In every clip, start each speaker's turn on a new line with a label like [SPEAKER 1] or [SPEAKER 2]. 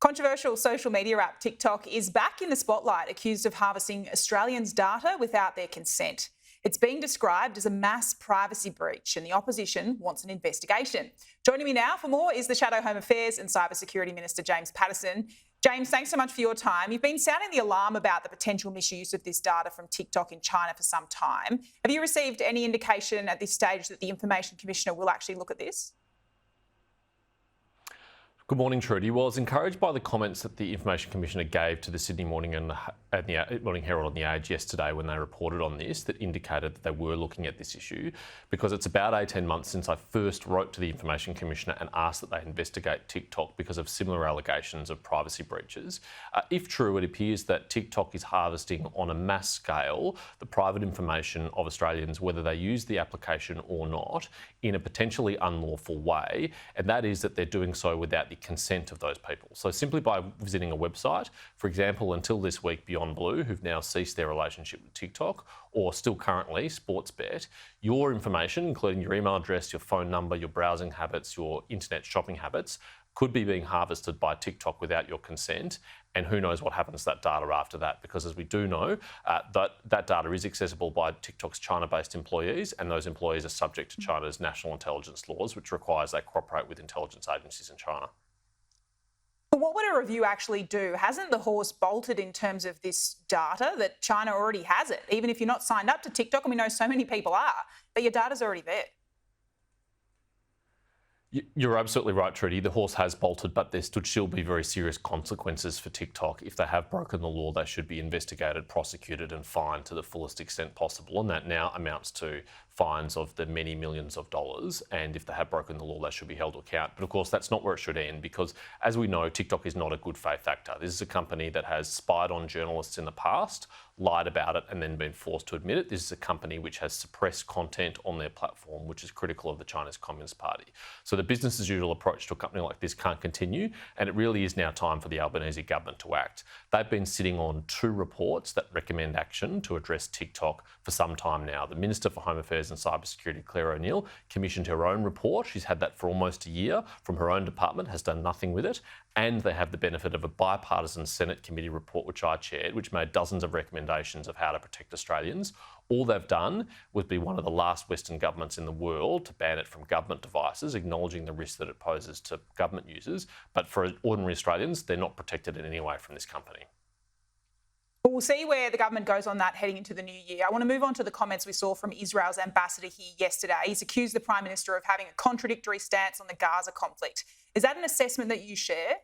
[SPEAKER 1] Controversial social media app TikTok is back in the spotlight, accused of harvesting Australians' data without their consent. It's being described as a mass privacy breach, and the opposition wants an investigation. Joining me now for more is the Shadow Home Affairs and Cybersecurity Minister, James Patterson. James, thanks so much for your time. You've been sounding the alarm about the potential misuse of this data from TikTok in China for some time. Have you received any indication at this stage that the Information Commissioner will actually look at this?
[SPEAKER 2] Good morning, Trudy. Well, I was encouraged by the comments that the Information Commissioner gave to the Sydney Morning and the Morning Herald on the Age yesterday when they reported on this, that indicated that they were looking at this issue, because it's about 18 months since I first wrote to the Information Commissioner and asked that they investigate TikTok because of similar allegations of privacy breaches. If true, it appears that TikTok is harvesting on a mass scale the private information of Australians, whether they use the application or not, in a potentially unlawful way, and that is that they're doing so without the consent of those people. So simply by visiting a website, for example, until this week, Beyond Blue, who've now ceased their relationship with TikTok, or still currently Sportsbet, your information, including your email address, your phone number, your browsing habits, your internet shopping habits, could be being harvested by TikTok without your consent, and who knows what happens to that data after that, because as we do know, that data is accessible by TikTok's China-based employees, and those employees are subject to China's national intelligence laws, which requires they cooperate with intelligence agencies in China.
[SPEAKER 1] But what would a review actually do? Hasn't the horse bolted in terms of this data that China already has it? Even if you're not signed up to TikTok, and we know so many people are, but your data's already there.
[SPEAKER 2] You're absolutely right, Trudy. The horse has bolted, but there should still be very serious consequences for TikTok. If they have broken the law, they should be investigated, prosecuted and fined to the fullest extent possible. And that now amounts to fines of the many millions of dollars. And if they have broken the law, they should be held to account. But of course, that's not where it should end, because as we know, TikTok is not a good faith actor. This is a company that has spied on journalists in the past, lied about it, and then been forced to admit it. This is a company which has suppressed content on their platform, which is critical of the Chinese Communist Party. So the business as usual approach to a company like this can't continue, and it really is now time for the Albanese government to act. They've been sitting on 2 reports that recommend action to address TikTok for some time now. The Minister for Home Affairs and Cybersecurity, Claire O'Neill, commissioned her own report. She's had that for almost a year from her own department, has done nothing with it. And they have the benefit of a bipartisan Senate committee report, which I chaired, which made dozens of recommendations of how to protect Australians. All they've done was be one of the last Western governments in the world to ban it from government devices, acknowledging the risk that it poses to government users. But for ordinary Australians, they're not protected in any way from this company.
[SPEAKER 1] We'll see where the government goes on that heading into the new year. I want to move on to the comments we saw from Israel's ambassador here yesterday. He's accused the Prime Minister of having a contradictory stance on the Gaza conflict. Is that an assessment that you share?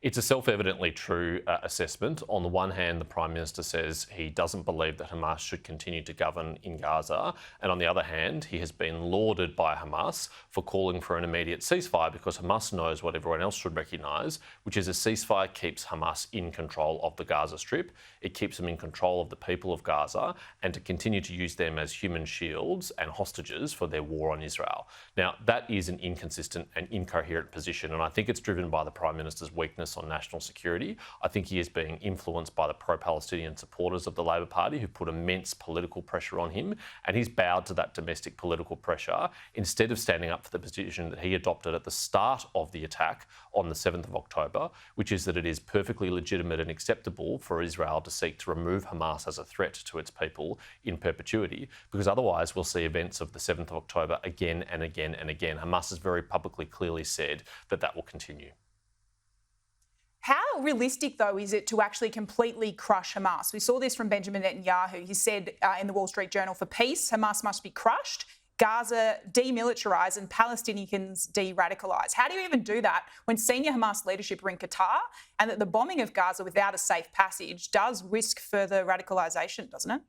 [SPEAKER 2] It's a self-evidently true assessment. On the one hand, the Prime Minister says he doesn't believe that Hamas should continue to govern in Gaza. And on the other hand, he has been lauded by Hamas for calling for an immediate ceasefire, because Hamas knows what everyone else should recognise, which is a ceasefire keeps Hamas in control of the Gaza Strip. It keeps them in control of the people of Gaza, and to continue to use them as human shields and hostages for their war on Israel. Now, that is an inconsistent and incoherent position, and I think it's driven by the Prime Minister's weakness on national security. I think he is being influenced by the pro-Palestinian supporters of the Labor Party, who put immense political pressure on him, and he's bowed to that domestic political pressure instead of standing up for the position that he adopted at the start of the attack on the 7th of October, which is that it is perfectly legitimate and acceptable for Israel to seek to remove Hamas as a threat to its people in perpetuity, because otherwise we'll see events of the 7th of October again and again and again. Hamas has very publicly clearly said that that will continue.
[SPEAKER 1] How realistic, though, is it to actually completely crush Hamas? We saw this from Benjamin Netanyahu. He said in the Wall Street Journal, for peace, Hamas must be crushed, Gaza demilitarised and Palestinians de-radicalised. How do you even do that when senior Hamas leadership are in Qatar, and that the bombing of Gaza without a safe passage does risk further radicalisation, doesn't it?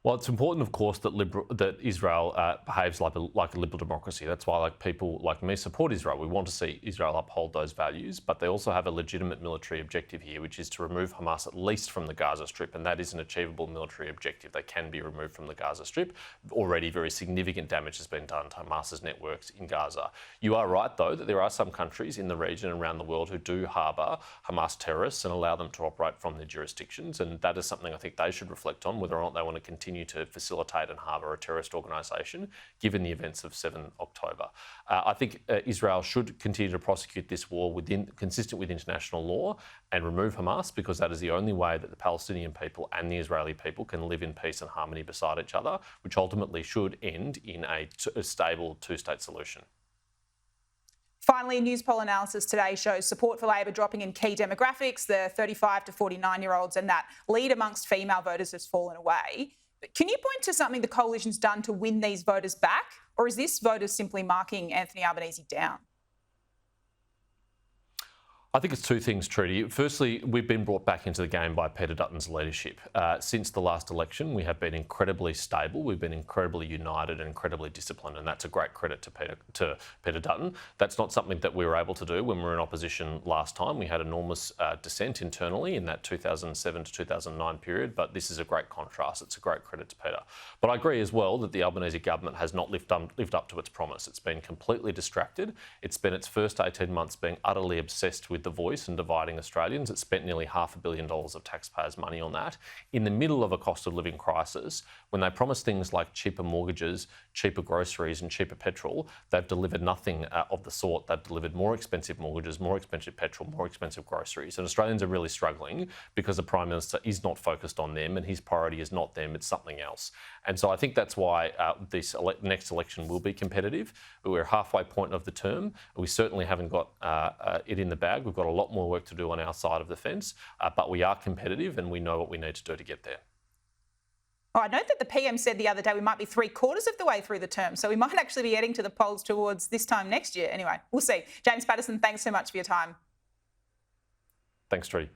[SPEAKER 2] Well, it's important, of course, that Israel behaves like a liberal democracy. That's why people like me support Israel. We want to see Israel uphold those values, but they also have a legitimate military objective here, which is to remove Hamas at least from the Gaza Strip, and that is an achievable military objective. They can be removed from the Gaza Strip. Already very significant damage has been done to Hamas's networks in Gaza. You are right, though, that there are some countries in the region and around the world who do harbour Hamas terrorists and allow them to operate from their jurisdictions, and that is something I think they should reflect on, whether or not they want to continue continue to facilitate and harbour a terrorist organisation, given the events of 7 October. I think Israel should continue to prosecute this war consistent with international law and remove Hamas, because that is the only way that the Palestinian people and the Israeli people can live in peace and harmony beside each other, which ultimately should end in a stable two-state solution.
[SPEAKER 1] Finally, news poll analysis today shows support for Labor dropping in key demographics. The 35 to 49-year-olds and that lead amongst female voters has fallen away. But can you point to something the coalition's done to win these voters back? Or is this voters simply marking Anthony Albanese down?
[SPEAKER 2] I think it's two things, Trudy. Firstly, we've been brought back into the game by Peter Dutton's leadership. Since the last election, we have been incredibly stable, we've been incredibly united and incredibly disciplined, and that's a great credit to Peter Dutton. That's not something that we were able to do when we were in opposition last time. We had enormous dissent internally in that 2007 to 2009 period, but this is a great contrast. It's a great credit to Peter. But I agree as well that the Albanese government has not lived up to its promise. It's been completely distracted. It's spent its first 18 months being utterly obsessed with the voice and dividing Australians. It spent nearly $500 million of taxpayers' money on that in the middle of a cost of living crisis. When they promised things like cheaper mortgages, cheaper groceries and cheaper petrol, they've delivered nothing of the sort. They've delivered more expensive mortgages, more expensive petrol, more expensive groceries. And Australians are really struggling because the Prime Minister is not focused on them and his priority is not them, it's something else. And so I think that's why this next election will be competitive. We're halfway point of the term. We certainly haven't got it in the bag. We've got a lot more work to do on our side of the fence, but we are competitive and we know what we need to do to get there.
[SPEAKER 1] Oh, I note that the PM said the other day we might be 3/4 of the way through the term, so we might actually be heading to the polls towards this time next year. Anyway, we'll see. James Patterson, thanks so much for your time.
[SPEAKER 2] Thanks, Trudy.